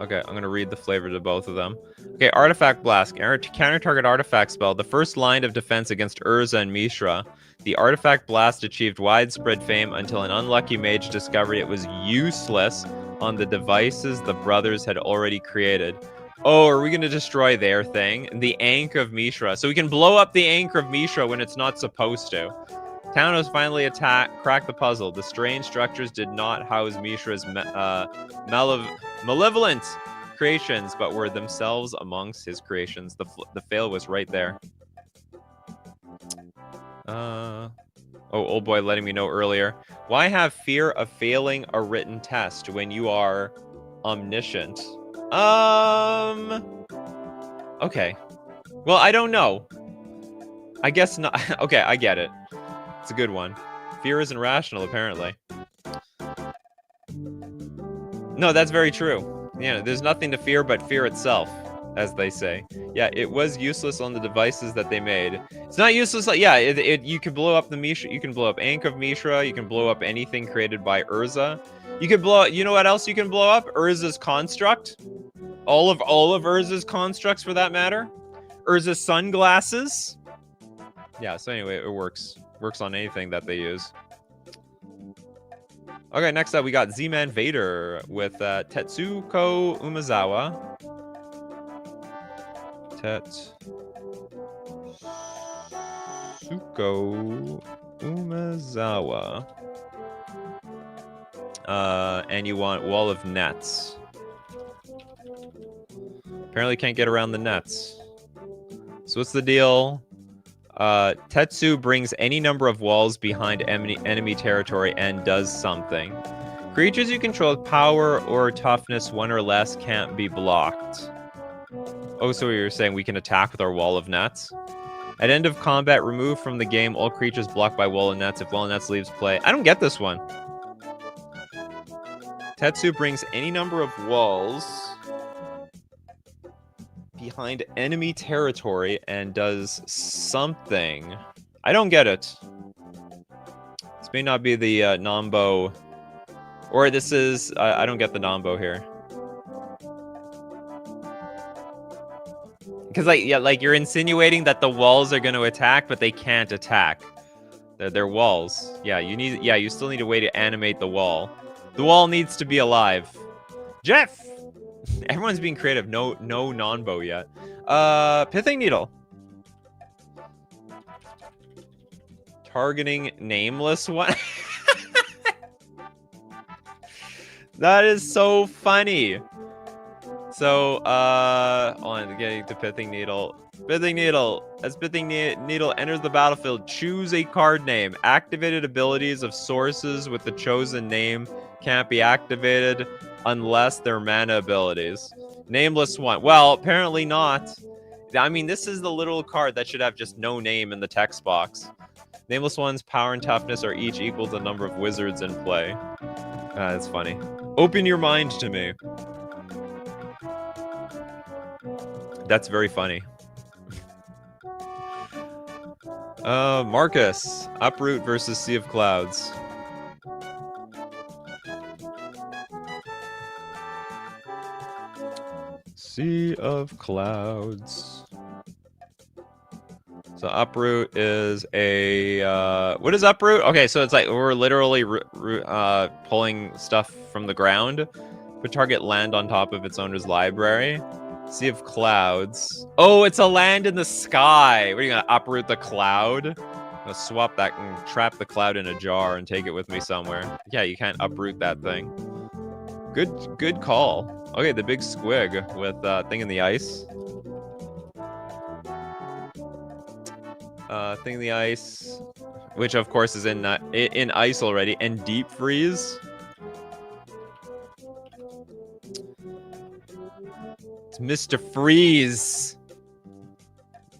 Okay, I'm going to read the flavor to both of them. Okay, Artifact Blast. Counter target artifact spell. The first line of defense against Urza and Mishra. The Artifact Blast achieved widespread fame until an unlucky mage discovered it was useless on the devices the brothers had already created. Oh, are we going to destroy their thing? The Ankh of Mishra. So we can blow up the Ankh of Mishra when it's not supposed to. Thanos finally cracked the puzzle. The strange structures did not house Mishra's malevolent creations, but were themselves amongst his creations. The fail was right there. Oh, old boy letting me know earlier. Why have fear of failing a written test when you are omniscient? Okay. Well, I don't know. I guess not. Okay, I get it. It's a good one. Fear isn't rational, apparently. No, that's very true. Yeah, there's nothing to fear but fear itself, as they say. Yeah, it was useless on the devices that they made. It's not useless. Like, yeah, you can blow up the Mishra. You can blow up Ankh of Mishra. You can blow up anything created by Urza. You can blow up. You know what else you can blow up? Urza's construct. All of Urza's constructs, for that matter. Urza's sunglasses. Yeah. So anyway, it works. Works on anything that they use. Okay, next up we got Z-Man Vader with Tetsuko Umezawa. Tetsuko Umezawa. And you want Wall of Nets. Apparently can't get around the nets. So what's the deal? Tetsu brings any number of walls behind enemy territory and does something. Creatures you control with power or toughness 1 or less can't be blocked. Oh, so you're saying we can attack with our Wall of Nets? At end of combat, remove from the game all creatures blocked by Wall of Nets. If Wall of Nets leaves play... I don't get this one. Tetsu brings any number of walls behind enemy territory and does something. I don't get it. This may not be the Nonbo. Or this is... I don't get the Nonbo here. Because, like you're insinuating that the walls are going to attack, but they can't attack. They're walls. Yeah, you still need a way to animate the wall. The wall needs to be alive. Jeff! Everyone's being creative. No Nonbo yet. Pithing Needle. Targeting nameless one. That is so funny. So, on getting to Pithing Needle. Pithing Needle. As Pithing Needle enters the battlefield, choose a card name. Activated abilities of sources with the chosen name can't be activated unless they're mana abilities. Nameless one. Well, apparently not. I mean, this is the little card that should have just no name in the text box. Nameless one's power and toughness are each equal to the number of wizards in play. That's funny. Open your mind to me. That's very funny. Marcus. Uproot versus Sea of Clouds. Sea of Clouds. So Uproot is a... what is Uproot? Okay, so it's like we're literally pulling stuff from the ground. Put target land on top of its owner's library. Sea of Clouds. Oh, it's a land in the sky. What are you gonna uproot the cloud? I'm gonna swap that and trap the cloud in a jar and take it with me somewhere. Yeah, you can't uproot that thing. Good call. Okay, the big squig with Thing in the Ice. Thing in the Ice, which of course is in ice already, and Deep Freeze. It's Mr. Freeze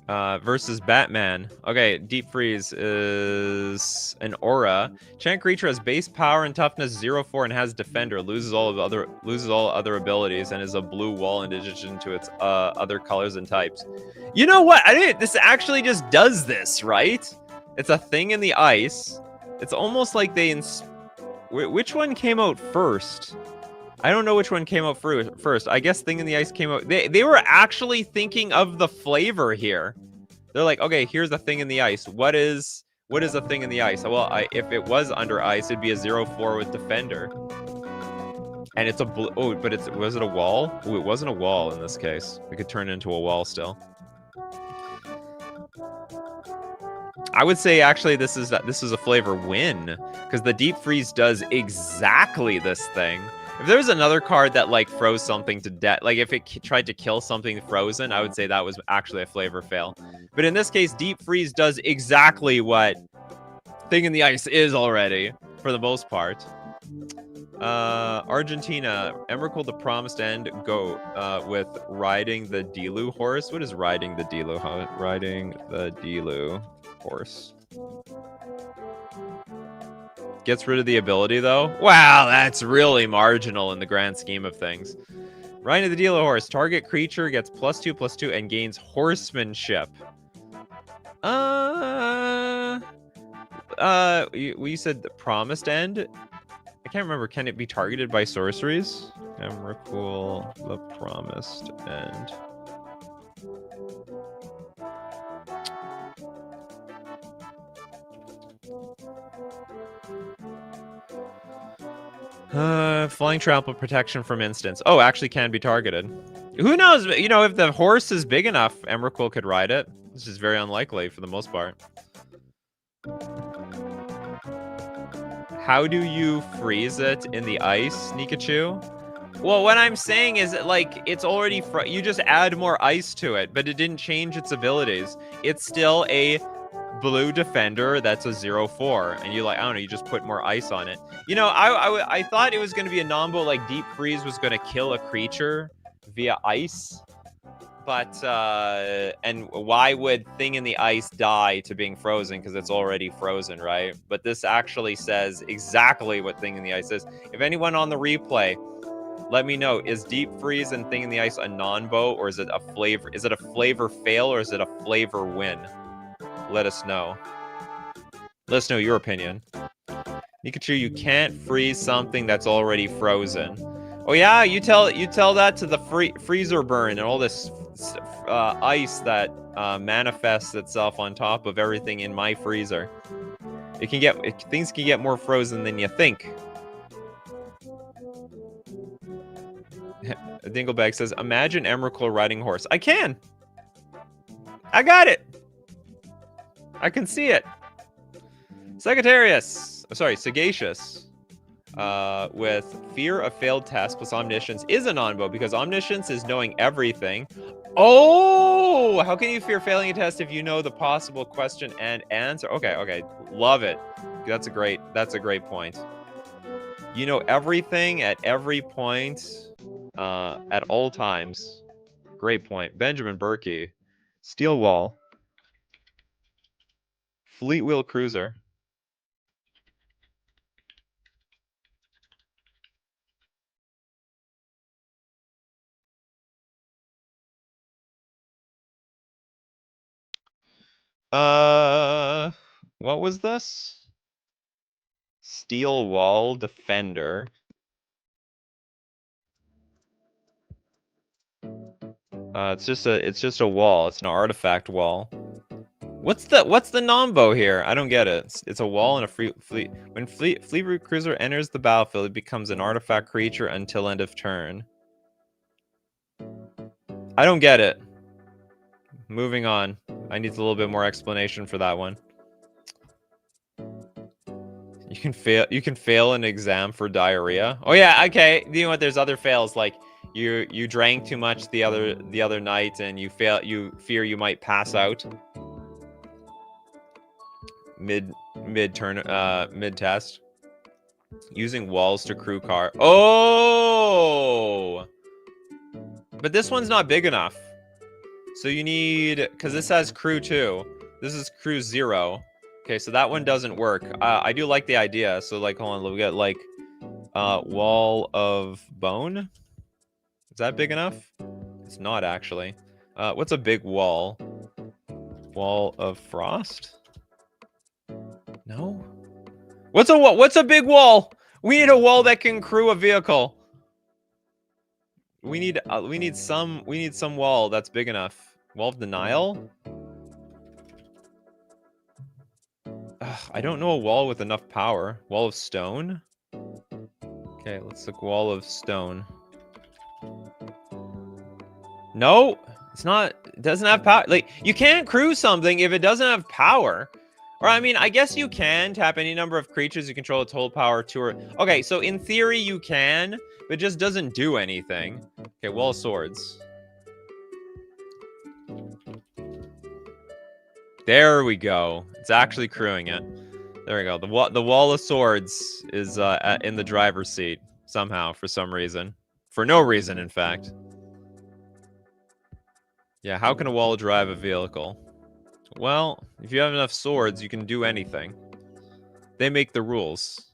versus Batman. Okay, Deep Freeze is an aura. Chant creature has base power and toughness 0/4 and has defender. Loses all other abilities and is a blue wall in addition to its other colors and types. You know what? This actually just does this, right? It's a Thing in the Ice. It's almost like they... Which one came out first? I don't know which one came out first. I guess Thing in the Ice came out... They were actually thinking of the flavor here. They're like, okay, here's a Thing in the Ice. What is a Thing in the Ice? Well, if it was under ice, it'd be a 0/4 with defender. And it's a blue... Oh, but was it a wall? Oh, it wasn't a wall in this case. We could turn it into a wall still. I would say actually this is a flavor win, because the Deep Freeze does exactly this thing. If there was another card that like froze something to death, like if it tried to kill something frozen, I would say that was actually a flavor fail. But in this case, Deep Freeze does exactly what Thing in the Ice is already, for the most part. Argentina, Emrakul the Promised End, go with riding the Dilu horse. What is riding the Dilu? Riding the Dilu horse. Gets rid of the ability, though. Wow, that's really marginal in the grand scheme of things. Riding the Dilu horse. Target creature gets +2/+2 and gains horsemanship. You said the Promised End? I can't remember. Can it be targeted by sorceries? Emrakul the Promised End. Flying trample protection from instants. Oh, actually can be targeted. Who knows? You know, if the horse is big enough, Emrakul could ride it. This is very unlikely for the most part. How do you freeze it in the ice, Nikachu? Well, what I'm saying is that, like, it's already you just add more ice to it, but it didn't change its abilities. It's still a blue defender that's a 0/4, and you, like, I don't know, you just put more ice on it. You know, I thought it was going to be a Nonbo, like Deep Freeze was going to kill a creature via ice, but and why would Thing in the Ice die to being frozen? Because it's already frozen, right? But this actually says exactly what Thing in the Ice is. If anyone on the replay, let me know, is Deep Freeze and Thing in the Ice a Nonbo, or is it a flavor? Is it a flavor fail, or is it a flavor win? Let us know. Let us know your opinion. Nikachu, you can't freeze something that's already frozen. Oh yeah, you tell that to the freezer burn and all this ice that manifests itself on top of everything in my freezer. Things can get more frozen than you think. Dinglebag says, imagine Emrakul riding a horse. I can. I got it. I can see it. Sagacious. With fear of failed test plus omniscience is a Nonbo because omniscience is knowing everything. Oh, how can you fear failing a test if you know the possible question and answer? Okay, love it. That's a great point. You know everything at every point, at all times. Great point. Benjamin Berkey, Steel Wall, Fleet Wheel Cruiser. What was this? Steel Wall Defender. It's just a wall. It's an artifact wall. What's the Nombo here? I don't get it. It's a wall and a fleet. When fleet route cruiser enters the battlefield, it becomes an artifact creature until end of turn. I don't get it. Moving on. I need a little bit more explanation for that one. You can fail an exam for diarrhea. Oh yeah, okay. You know what? There's other fails, like you drank too much the other night and you fear you might pass out mid test. Using walls to crew car. Oh! But this one's not big enough. So you need, because this has crew 2. This is crew 0. Okay, so that one doesn't work. I do like the idea. So, like, hold on, we got, like, wall of bone. Is that big enough? It's not, actually. What's a big wall? Wall of frost? No? What's a big wall? We need a wall that can crew a vehicle. We need some wall that's big enough. Wall of denial? Ugh, I don't know a wall with enough power. Wall of stone? Okay, let's look. Wall of stone. No, it's not. It doesn't have power. Like, you can't crew something if it doesn't have power. Or, I mean, I guess you can tap any number of creatures you control its total power to or... Okay, so in theory you can, but it just doesn't do anything. Okay, Wall of Swords. There we go. It's actually crewing it. There we go. The Wall of Swords is in the driver's seat somehow, for some reason. For no reason, in fact. Yeah, how can a wall drive a vehicle? Well, if you have enough swords, you can do anything. They make the rules.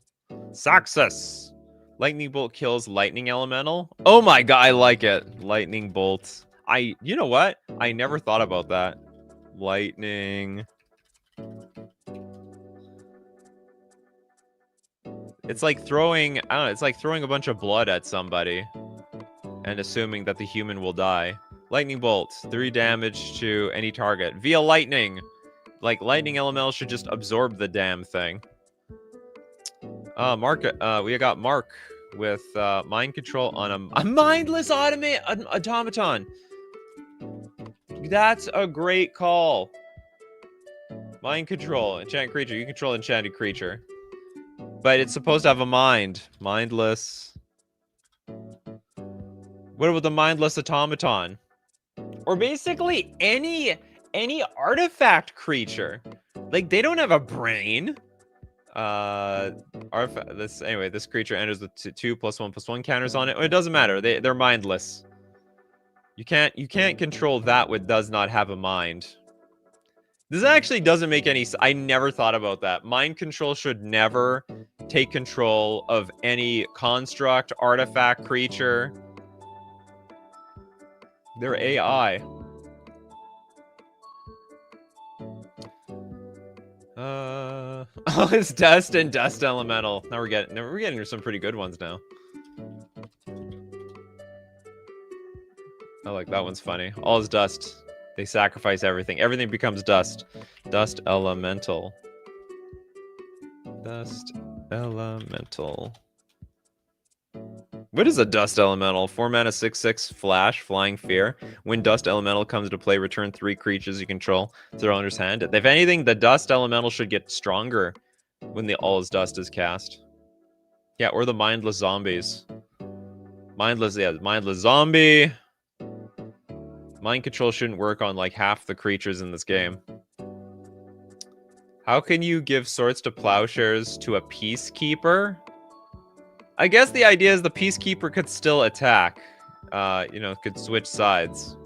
Success! Lightning Bolt kills Lightning Elemental. Oh my god, I like it. Lightning Bolt. You know what? I never thought about that. Lightning. It's like throwing, I don't know, it's like throwing a bunch of blood at somebody and assuming that the human will die. Lightning Bolt, 3 damage to any target via lightning. Like, Lightning Elemental should just absorb the damn thing. We got Mark with mind control on a mindless automaton. That's a great call. Mind control, enchanted creature. You control enchanted creature. But it's supposed to have a mind. Mindless. What about the mindless automaton? Or basically any artifact creature. Like, they don't have a brain. This creature enters with 2+1/+1 counters on it. It doesn't matter. They're mindless. You can't control that what does not have a mind. This actually doesn't make any sense. I never thought about that. Mind control should never take control of any construct, artifact, creature. They're AI. Oh, it's dust and dust elemental. Now we're getting some pretty good ones now. I like that one's funny. All is dust. They sacrifice everything. Everything becomes dust. Dust elemental. Dust elemental. What is a dust elemental? 4 mana 6/6 flash, flying fear. When dust elemental comes to play, return 3 creatures you control to their owner's hand. If anything, the dust elemental should get stronger when the all is dust is cast. Yeah, or the mindless zombies. Mindless zombie. Mind control shouldn't work on like half the creatures in this game. How can you give swords to plowshares to a peacekeeper? I guess the idea is the peacekeeper could still attack. Could switch sides.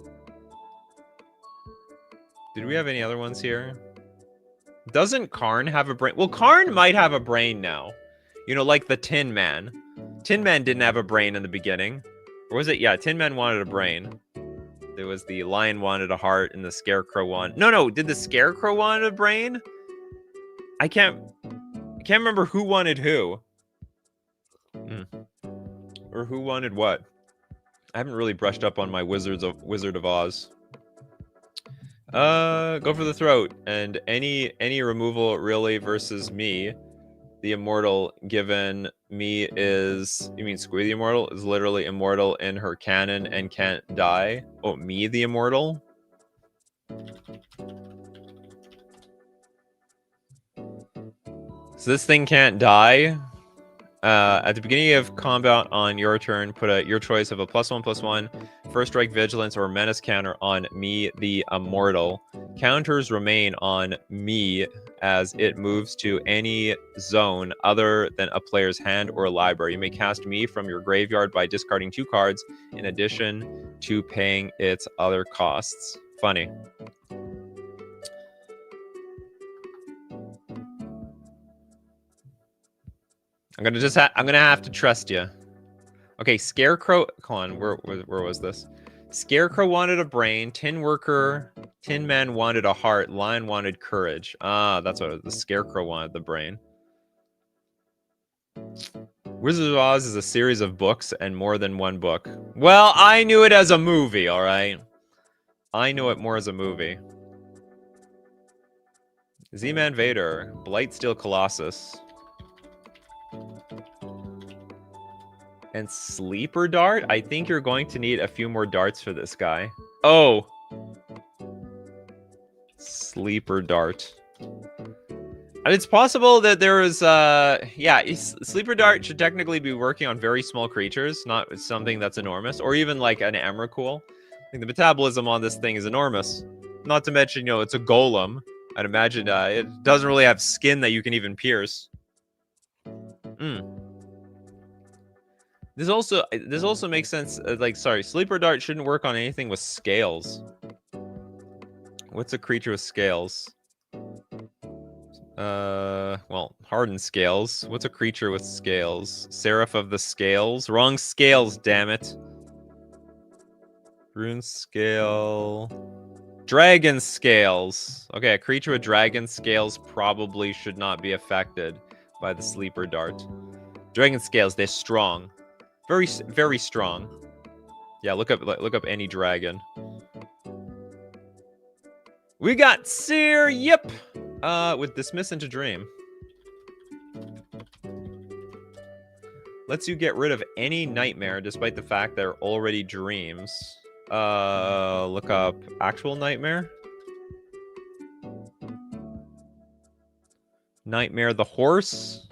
Did we have any other ones here? Doesn't Karn have a brain? Well, Karn might have a brain now. Like the Tin Man. Tin Man didn't have a brain in the beginning. Or was it? Yeah, Tin Man wanted a brain. There was the Lion wanted a heart and the Scarecrow wanted... No, did the Scarecrow want a brain? I can't remember who wanted who. Or who wanted what. I haven't really brushed up on my Wizard of Oz. Go for the throat. And any removal really versus me, the immortal, given me is... You mean Squee the immortal is literally immortal in her canon and can't die? Oh, me the immortal? So this thing can't die? At the beginning of combat on your turn, put your choice of a +1/+1 first strike, vigilance, or menace counter on me, the immortal. Counters remain on me as it moves to any zone other than a player's hand or library. You may cast me from your graveyard by discarding 2 cards in addition to paying its other costs. Funny. I'm gonna have to trust you. Okay, Scarecrow. Come on, where was this? Scarecrow wanted a brain. Tin Man wanted a heart. Lion wanted courage. Ah, that's what it was. The Scarecrow wanted the brain. Wizard of Oz is a series of books and more than one book. Well, I knew it as a movie, all right? I know it more as a movie. Z-Man Vader. Blightsteel Colossus. And Sleeper Dart? I think you're going to need a few more darts for this guy. Oh! Sleeper Dart. And it's possible that there is, Sleeper Dart should technically be working on very small creatures, not something that's enormous, or even like an Emrakul. I think the metabolism on this thing is enormous. Not to mention, it's a golem. I'd imagine it doesn't really have skin that you can even pierce. This also makes sense. Sleeper Dart shouldn't work on anything with scales. What's a creature with scales? Hardened Scales. What's a creature with scales? Seraph of the Scales. Wrong scales, damn it. Rune Scale. Dragon Scales. Okay, a creature with dragon scales probably should not be affected by the Sleeper Dart. Dragon Scales, they're strong. Very, very strong. Yeah, look up any dragon. We got Seer, yep! With Dismiss into Dream. Lets you get rid of any nightmare despite the fact they're already dreams. Look up actual nightmare. Nightmare the horse.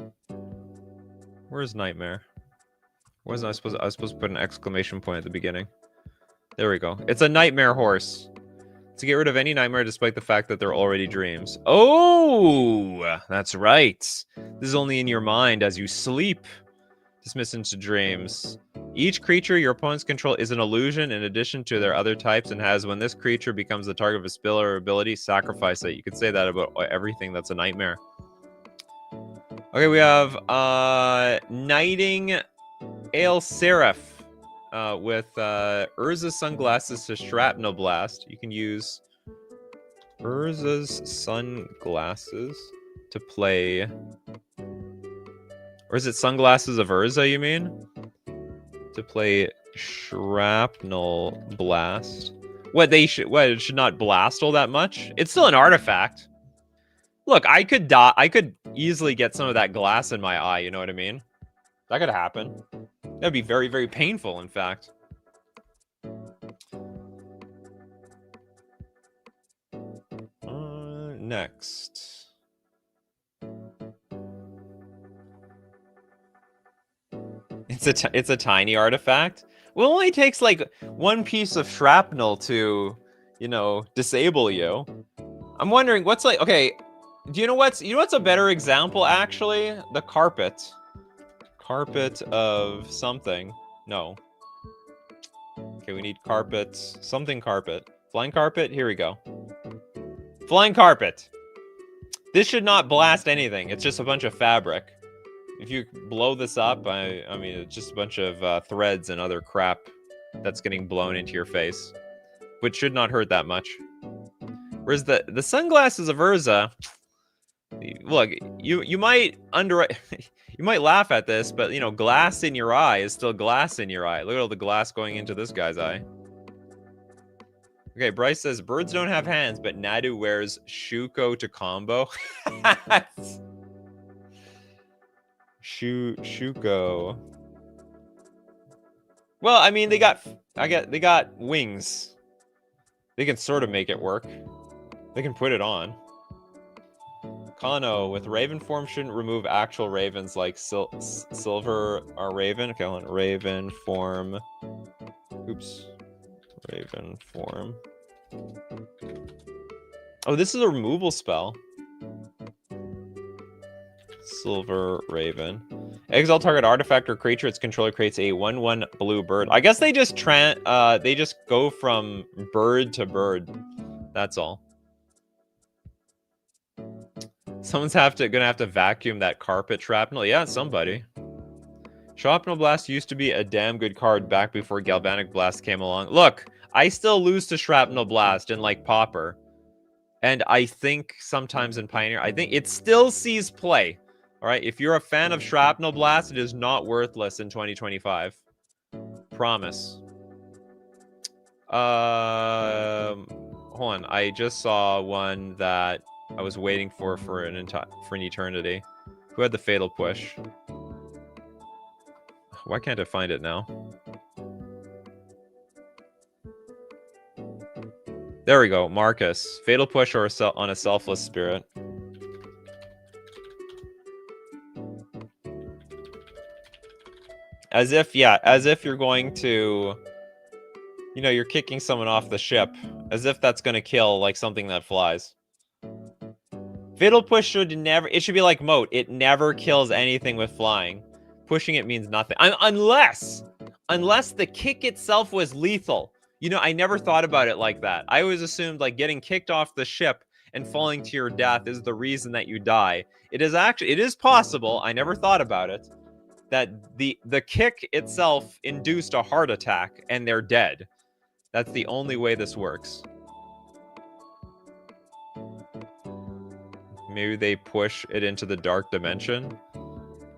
Where's Nightmare? Wasn't I supposed to put an exclamation point at the beginning? There we go. It's a Nightmare horse. To get rid of any nightmare despite the fact that they're already dreams. Oh, that's right. This is only in your mind as you sleep. Dismiss into dreams. Each creature your opponents control is an illusion in addition to their other types and has, when this creature becomes the target of a spell or ability, sacrifice it. You could say that about everything that's a nightmare. Okay, we have Knighting Ale Seraph. With Urza's Sunglasses to Shrapnel Blast. You can use Urza's Sunglasses to play... Or is it Sunglasses of Urza, you mean? To play Shrapnel Blast. What, it should not blast all that much? It's still an artifact. Look, I could die. I could easily get some of that glass in my eye, you know what I mean? That could happen. That'd be very, very painful, in fact. Next. It's a tiny artifact. Well, it only takes like one piece of shrapnel to, you know, disable you. I'm wondering what's like. Okay, do you know what's a better example actually? The carpet. Carpet of something. No. Okay, we need carpet. Something carpet. Flying carpet? Here we go. Flying carpet. This should not blast anything. It's just a bunch of fabric. If you blow this up, I mean, it's just a bunch of threads and other crap that's getting blown into your face. Which should not hurt that much. Whereas the Sunglasses of Urza... Look, you might you might laugh at this, but you know, glass in your eye is still glass in your eye. Look at all the glass going into this guy's eye. Okay, Bryce says birds don't have hands, but Nadu wears Shuko to combo. Shuko. Well, I mean, they got wings. They can sort of make it work. They can put it on. Kano, with Raven form shouldn't remove actual ravens like Silver or Raven. Okay, hold on. Raven form. Oops. Raven form. Oh, this is a removal spell. Silver Raven. Exile target artifact or creature its controller creates a 1/1 blue bird. I guess they just go from bird to bird. That's all. Someone's gonna have to vacuum that carpet shrapnel. Yeah, somebody. Shrapnel Blast used to be a damn good card back before Galvanic Blast came along. Look, I still lose to Shrapnel Blast in like Pauper. And I think sometimes in Pioneer, I think it still sees play. All right, if you're a fan of Shrapnel Blast, it is not worthless in 2025. Promise. Hold on, I just saw one that I was waiting for an eternity. Who had the Fatal Push? Why can't I find it now? There we go, Marcus. Fatal Push or on a Selfless Spirit. As if you're going to, you know, you're kicking someone off the ship. As if that's going to kill, like, something that flies. Fatal Push should never... It should be like Moat. It never kills anything with flying. Pushing it means nothing. Unless the kick itself was lethal. You know, I never thought about it like that. I always assumed, like, getting kicked off the ship and falling to your death is the reason that you die. It is possible, I never thought about it, that the kick itself induced a heart attack and they're dead. That's the only way this works. Maybe they push it into the dark dimension.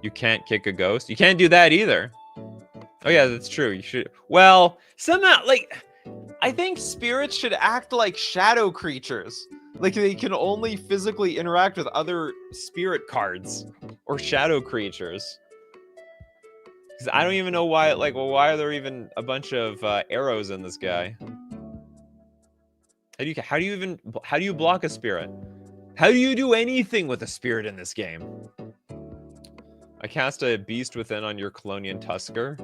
You can't kick a ghost. You can't do that either. Oh yeah, that's true. You should. Well, somehow, like, I think spirits should act like shadow creatures. Like, they can only physically interact with other spirit cards or shadow creatures. Because I don't even know why. Like, well, why are there even a bunch of arrows in this guy? How do you block a spirit? How do you do anything with a spirit in this game? I cast a Beast Within on your Colonian Tusker.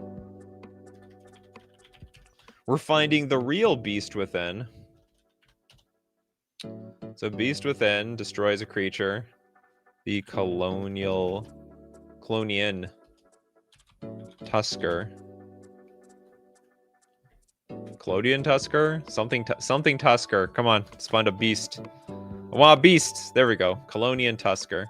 We're finding the real Beast Within. So Beast Within destroys a creature. The Colonian Tusker. Colonian Tusker? Something Tusker. Come on, let's find a beast. I want a beast. There we go. Colonian Tusker.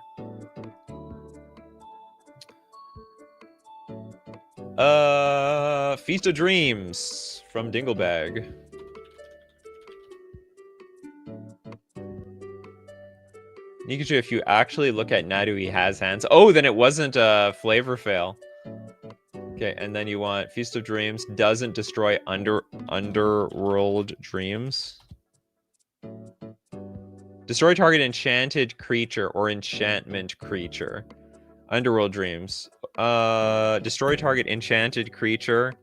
Feast of Dreams from Dinglebag. Nikachu, if you actually look at Nadu, he has hands. Oh, then it wasn't a flavor fail. Okay, and then you want Feast of Dreams doesn't destroy Underworld Dreams. Destroy target enchanted creature or enchantment creature. Underworld Dreams. Destroy target enchanted creature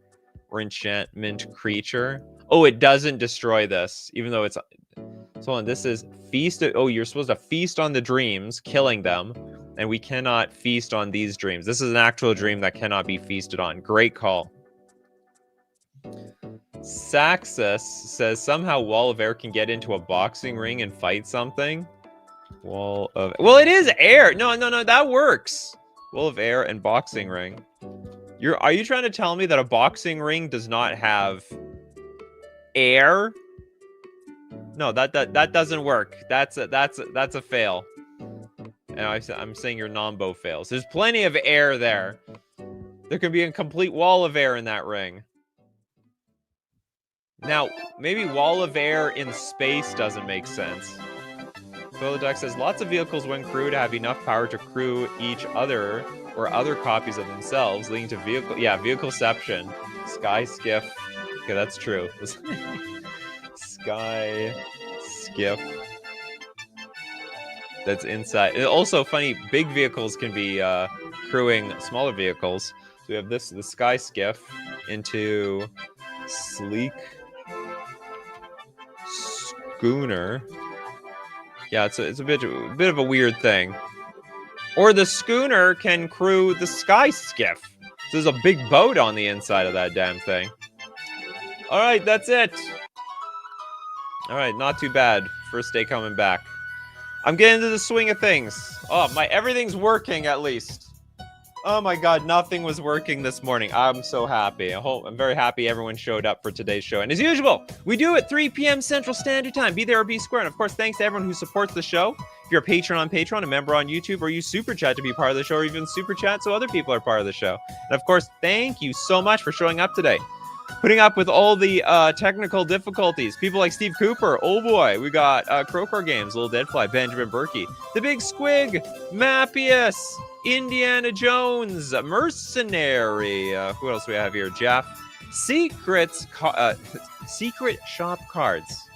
or enchantment creature. Oh, it doesn't destroy this, even though it's... So on, this is feast. Oh, you're supposed to feast on the dreams, killing them, and we cannot feast on these dreams. This is an actual dream that cannot be feasted on. Great call. Saxus says somehow Wall of Air can get into a boxing ring and fight something. Wall of... Well, it is air. No, that works. Wall of Air and boxing ring. Are you trying to tell me that a boxing ring does not have air? No, that doesn't work. That's a fail. And I'm saying your Nonbo fails. There's plenty of air there. There can be a complete wall of air in that ring. Now, maybe wall of air in space doesn't make sense. Philoduck says lots of vehicles when crewed have enough power to crew each other or other copies of themselves, leading to vehicleception. Sky skiff. Okay, that's true. Sky skiff. That's inside. And also funny, big vehicles can be crewing smaller vehicles. So we have the sky skiff into sleek schooner. Yeah, it's a bit of a weird thing. Or the schooner can crew the sky skiff. So there's a big boat on the inside of that damn thing. All right, that's it. All right, not too bad. First day coming back. I'm getting into the swing of things. Oh, everything's working at least. Oh my God, nothing was working this morning. I'm so happy. I'm very happy everyone showed up for today's show. And as usual, we do it 3 p.m. Central Standard Time. Be there or be square. And of course, thanks to everyone who supports the show. If you're a patron on Patreon, a member on YouTube, or use Super Chat to be part of the show, or even Super Chat so other people are part of the show. And of course, thank you so much for showing up today. Putting up with all the technical difficulties. People like Steve Cooper, oh boy. We got Crowcar Games, Little Deadfly, Benjamin Berkey, The Big Squig, Mappius, Indiana Jones, Mercenary. Who else do we have here? Jeff. Secret Shop Cards.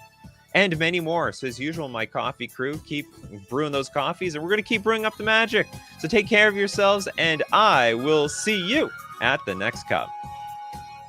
And many more. So as usual, my coffee crew keep brewing those coffees, and we're going to keep brewing up the magic. So take care of yourselves, and I will see you at the next cup.